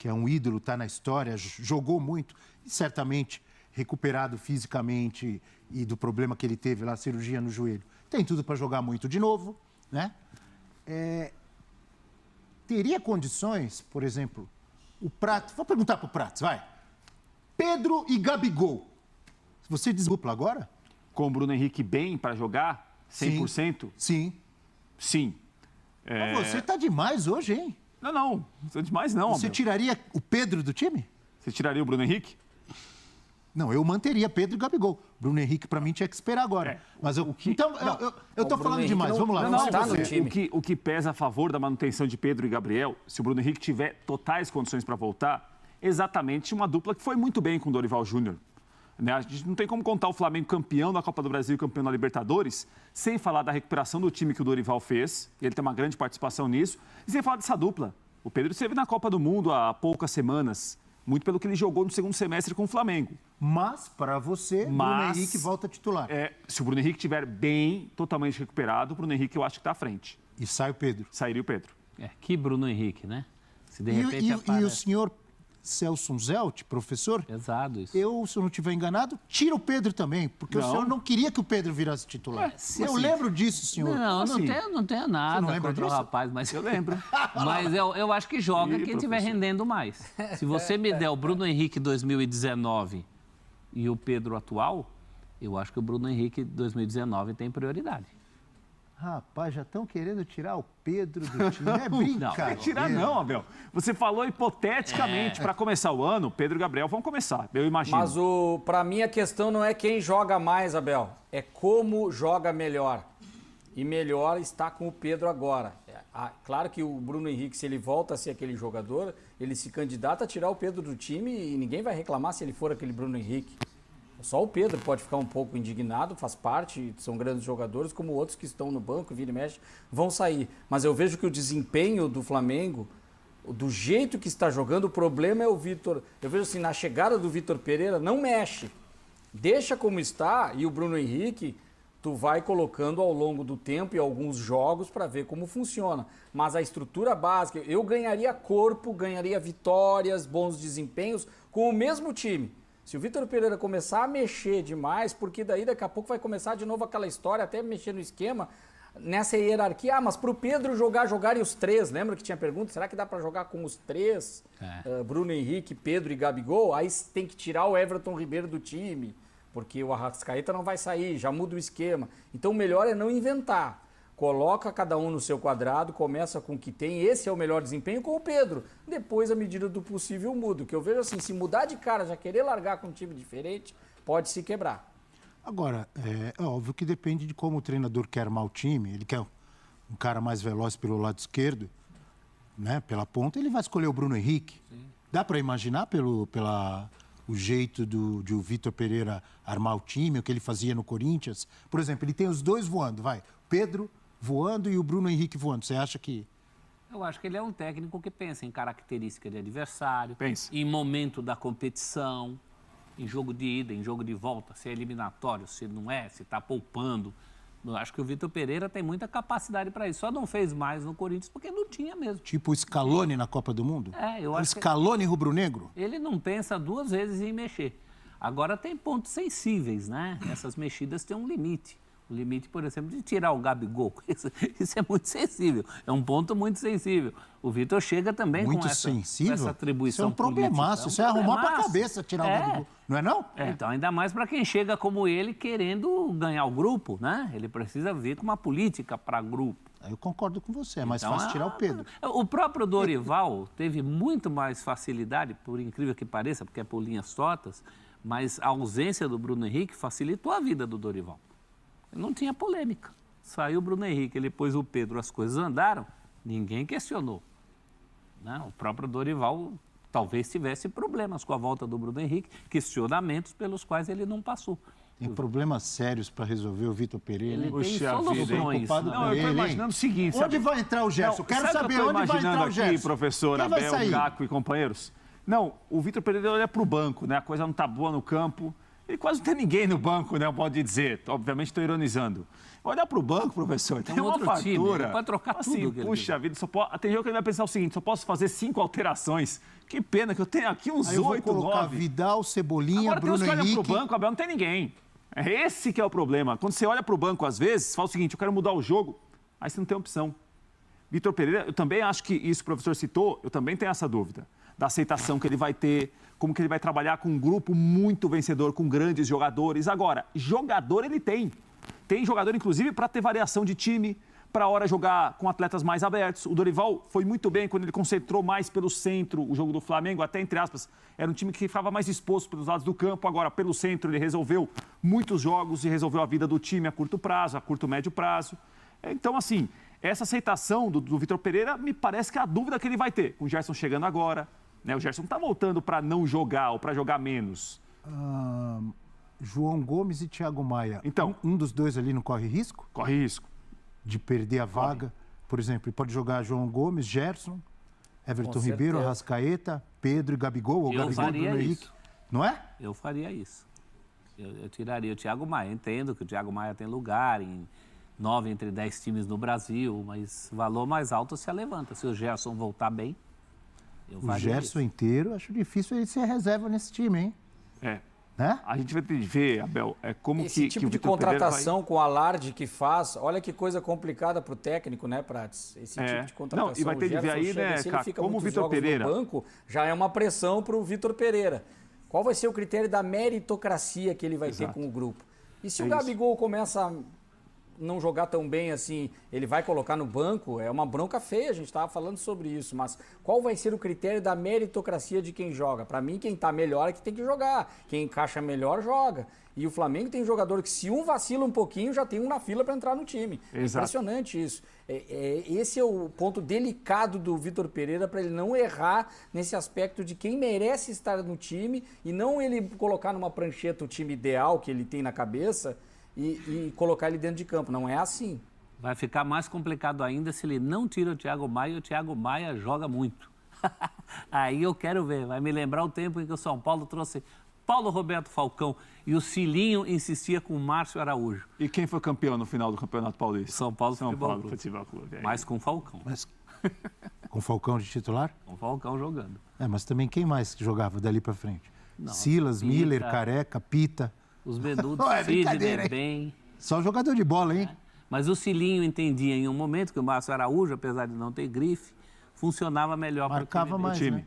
que é um ídolo, está na história, jogou muito, e certamente recuperado fisicamente e do problema que ele teve lá, cirurgia no joelho. Tem tudo para jogar muito de novo, né? Teria condições, por exemplo, o Prats... Vou perguntar para o Prats, vai. Pedro e Gabigol. Você desdupla agora? Com o Bruno Henrique bem para jogar? 100%? Sim. Sim. Mas você tá demais hoje, hein? Não tô demais não. Você tiraria o Pedro do time? Você tiraria o Bruno Henrique? Não, eu manteria Pedro e Gabigol. Bruno Henrique, para mim, tinha que esperar agora. Mas eu tô falando demais. Vamos lá. Não, tá no time. O que pesa a favor da manutenção de Pedro e Gabriel, se o Bruno Henrique tiver totais condições para voltar, exatamente uma dupla que foi muito bem com o Dorival Júnior. Né? A gente não tem como contar o Flamengo campeão da Copa do Brasil e campeão da Libertadores sem falar da recuperação do time que o Dorival fez. Ele tem uma grande participação nisso. E sem falar dessa dupla. O Pedro esteve na Copa do Mundo há poucas semanas, muito pelo que ele jogou no segundo semestre com o Flamengo. Mas, para você, Bruno Henrique volta titular. Se o Bruno Henrique estiver bem, totalmente recuperado, o Bruno Henrique eu acho que está à frente. E sai o Pedro. Sairia o Pedro. Que Bruno Henrique, né? Se de repente e o senhor Celso Zelt, professor? Pesado isso. Eu, se eu não estiver enganado, tira o Pedro também, porque o senhor não queria que o Pedro virasse titular. Eu lembro disso, senhor. Não tenho nada contra disso? o rapaz, mas eu lembro. Mas eu acho que joga quem estiver rendendo mais. Se você me der o Bruno Henrique 2019 e o Pedro atual, eu acho que o Bruno Henrique 2019 tem prioridade. Rapaz, já estão querendo tirar o Pedro do time. É brincadeira. Não tirar não, Abel. Você falou hipoteticamente, para começar o ano, Pedro e Gabriel vão começar, eu imagino. Mas para mim a questão não é quem joga mais, Abel, é como joga melhor. E melhor está com o Pedro agora. Claro que o Bruno Henrique, se ele volta a ser aquele jogador, ele se candidata a tirar o Pedro do time e ninguém vai reclamar se ele for aquele Bruno Henrique. Só o Pedro pode ficar um pouco indignado, faz parte, são grandes jogadores, como outros que estão no banco, vira e mexe, vão sair. Mas eu vejo que o desempenho do Flamengo, do jeito que está jogando, o problema é o Vitor. Eu vejo assim, na chegada do Vitor Pereira, não mexe. Deixa como está e o Bruno Henrique, tu vai colocando ao longo do tempo e alguns jogos para ver como funciona. Mas a estrutura básica, eu ganharia corpo, ganharia vitórias, bons desempenhos com o mesmo time. Se o Vitor Pereira começar a mexer demais, porque daí daqui a pouco vai começar de novo aquela história, até mexer no esquema, nessa hierarquia. Mas para o Pedro jogarem os três, lembra que tinha pergunta, será que dá para jogar com os três? Bruno Henrique, Pedro e Gabigol? Aí tem que tirar o Everton Ribeiro do time, porque o Arrascaeta não vai sair, já muda o esquema. Então o melhor é não inventar. Coloca cada um no seu quadrado, começa com o que tem, esse é o melhor desempenho com o Pedro. Depois, à medida do possível, muda. O que eu vejo assim, se mudar de cara, já querer largar com um time diferente, pode se quebrar. Agora, é óbvio que depende de como o treinador quer armar o time. Ele quer um cara mais veloz pelo lado esquerdo, né, pela ponta, ele vai escolher o Bruno Henrique. Sim. Dá para imaginar o jeito de o Vitor Pereira armar o time, o que ele fazia no Corinthians? Por exemplo, ele tem os dois voando, Pedro voando e o Bruno Henrique voando. Você acha que... Eu acho que ele é um técnico que pensa em característica de adversário, pensa em momento da competição, em jogo de ida, em jogo de volta, se é eliminatório, se não é, se está poupando. Eu acho que o Vitor Pereira tem muita capacidade para isso. Só não fez mais no Corinthians porque não tinha mesmo. Tipo o Scaloni na Copa do Mundo? Eu acho Scaloni rubro-negro? Ele não pensa duas vezes em mexer. Agora tem pontos sensíveis, né? Essas mexidas têm um limite. O limite, por exemplo, de tirar o Gabigol. Isso é muito sensível. É um ponto muito sensível. O Vitor chega também com essa atribuição. Isso é um problemaço. Isso é arrumar para a cabeça tirar o Gabigol. Não é não? Então, ainda mais para quem chega como ele querendo ganhar o grupo, né? Ele precisa vir com uma política para grupo. Eu concordo com você. É mais fácil tirar o Pedro. O próprio Dorival teve muito mais facilidade, por incrível que pareça, porque é por linhas tortas, mas a ausência do Bruno Henrique facilitou a vida do Dorival. Não tinha polêmica. Saiu o Bruno Henrique, ele pôs o Pedro, as coisas andaram, ninguém questionou. Né? O próprio Dorival talvez tivesse problemas com a volta do Bruno Henrique, questionamentos pelos quais ele não passou. Tem problemas sérios para resolver o Vitor Pereira. Ele tem soluções. Não, eu estou imaginando o seguinte... Onde vai entrar o Gerson? Quero saber onde vai entrar o Gerson. Aqui, professor Abel, Gaco e companheiros. Não, o Vitor Pereira olha para o banco, né? A coisa não está boa no campo. ele quase não tem ninguém no banco, né? Pode dizer. Obviamente estou ironizando. Olhar para o banco, professor, tem uma outro fartura. time, ele pode trocar assim, tudo que ele puxa vida, tem jogo que ele vai pensar o seguinte, só posso fazer 5 alterações. Que pena que eu tenho aqui uns 8, 9. Vidal, Cebolinha, Agora Bruno tem uns que olham Henrique. para o banco, Abel, não tem ninguém. É esse que é o problema. Quando você olha para o banco, às vezes, fala o seguinte, eu quero mudar o jogo, aí você não tem opção. Vitor Pereira, eu também acho que isso que o professor citou, eu também tenho essa dúvida. Da aceitação que ele vai ter, como que ele vai trabalhar com um grupo muito vencedor, com grandes jogadores. Agora, jogador ele tem. Tem jogador, inclusive, para ter variação de time, para a hora jogar com atletas mais abertos. O Dorival foi muito bem quando ele concentrou mais pelo centro o jogo do Flamengo, até entre aspas, era um time que ficava mais exposto pelos lados do campo. Agora, pelo centro, ele resolveu muitos jogos e resolveu a vida do time a curto prazo, a curto médio prazo. Então, assim, essa aceitação do Vitor Pereira me parece que é a dúvida que ele vai ter. Com o Gerson chegando agora, né? O Gerson não está voltando para não jogar ou para jogar menos. João Gomes e Thiago Maia. Então, um dos dois ali não corre risco? Corre risco. De perder a vaga? Por exemplo, ele pode jogar João Gomes, Gerson, Everton Ribeiro, Arrascaeta, Pedro e Gabigol, ou Eu Gabigol e faria Bruno Henrique. isso. Não é? Eu faria isso. Eu tiraria o Thiago Maia. Entendo que o Thiago Maia tem lugar em 9 entre 10 times no Brasil, mas valor mais alto se levanta. Se o Gerson voltar bem, eu faria O Gerson isso. inteiro, acho difícil ele ser reserva nesse time, hein? É. Né? A gente vai ter de ver, Abel, como Esse que tipo o de Vitor Pereira contratação com alarde que faz, olha que coisa complicada para o técnico, né, Prates? Esse tipo de contratação. Não, e vai ter de ver aí, né, se ele Caco, fica como o muitos Vitor jogos Pereira... no banco, já é uma pressão para o Vitor Pereira. Qual vai ser o critério da meritocracia que ele vai ter com o grupo? E se o Gabigol começa a não jogar tão bem assim, ele vai colocar no banco? É uma bronca feia, a gente estava falando sobre isso, mas qual vai ser o critério da meritocracia de quem joga? Para mim, quem está melhor é que tem que jogar. Quem encaixa melhor, joga. E o Flamengo tem jogador que, se um vacila um pouquinho, já tem um na fila para entrar no time. Exato. Impressionante isso. Esse é o ponto delicado do Vitor Pereira, para ele não errar nesse aspecto de quem merece estar no time e não ele colocar numa prancheta o time ideal que ele tem na cabeça e colocar ele dentro de campo. Não é assim. Vai ficar mais complicado ainda se ele não tira o Thiago Maia e o Thiago Maia joga muito. Aí eu quero ver. Vai me lembrar o tempo em que o São Paulo trouxe Paulo Roberto Falcão e o Cilinho insistia com o Márcio Araújo. E quem foi campeão no final do Campeonato Paulista? São Paulo Futebol Futebol Clube. Clube. Mas com Falcão. Mas com Falcão de titular? Com Falcão jogando. Mas também quem mais que jogava dali pra frente? Não, Silas, Pita, Miller, Careca, Pita. Os Benudos, É brincadeira, Sidney, hein? bem. Só jogador de bola, hein? Mas o Cilinho entendia em um momento que o Márcio Araújo, apesar de não ter grife, funcionava melhor para o Marcava mais, time. né?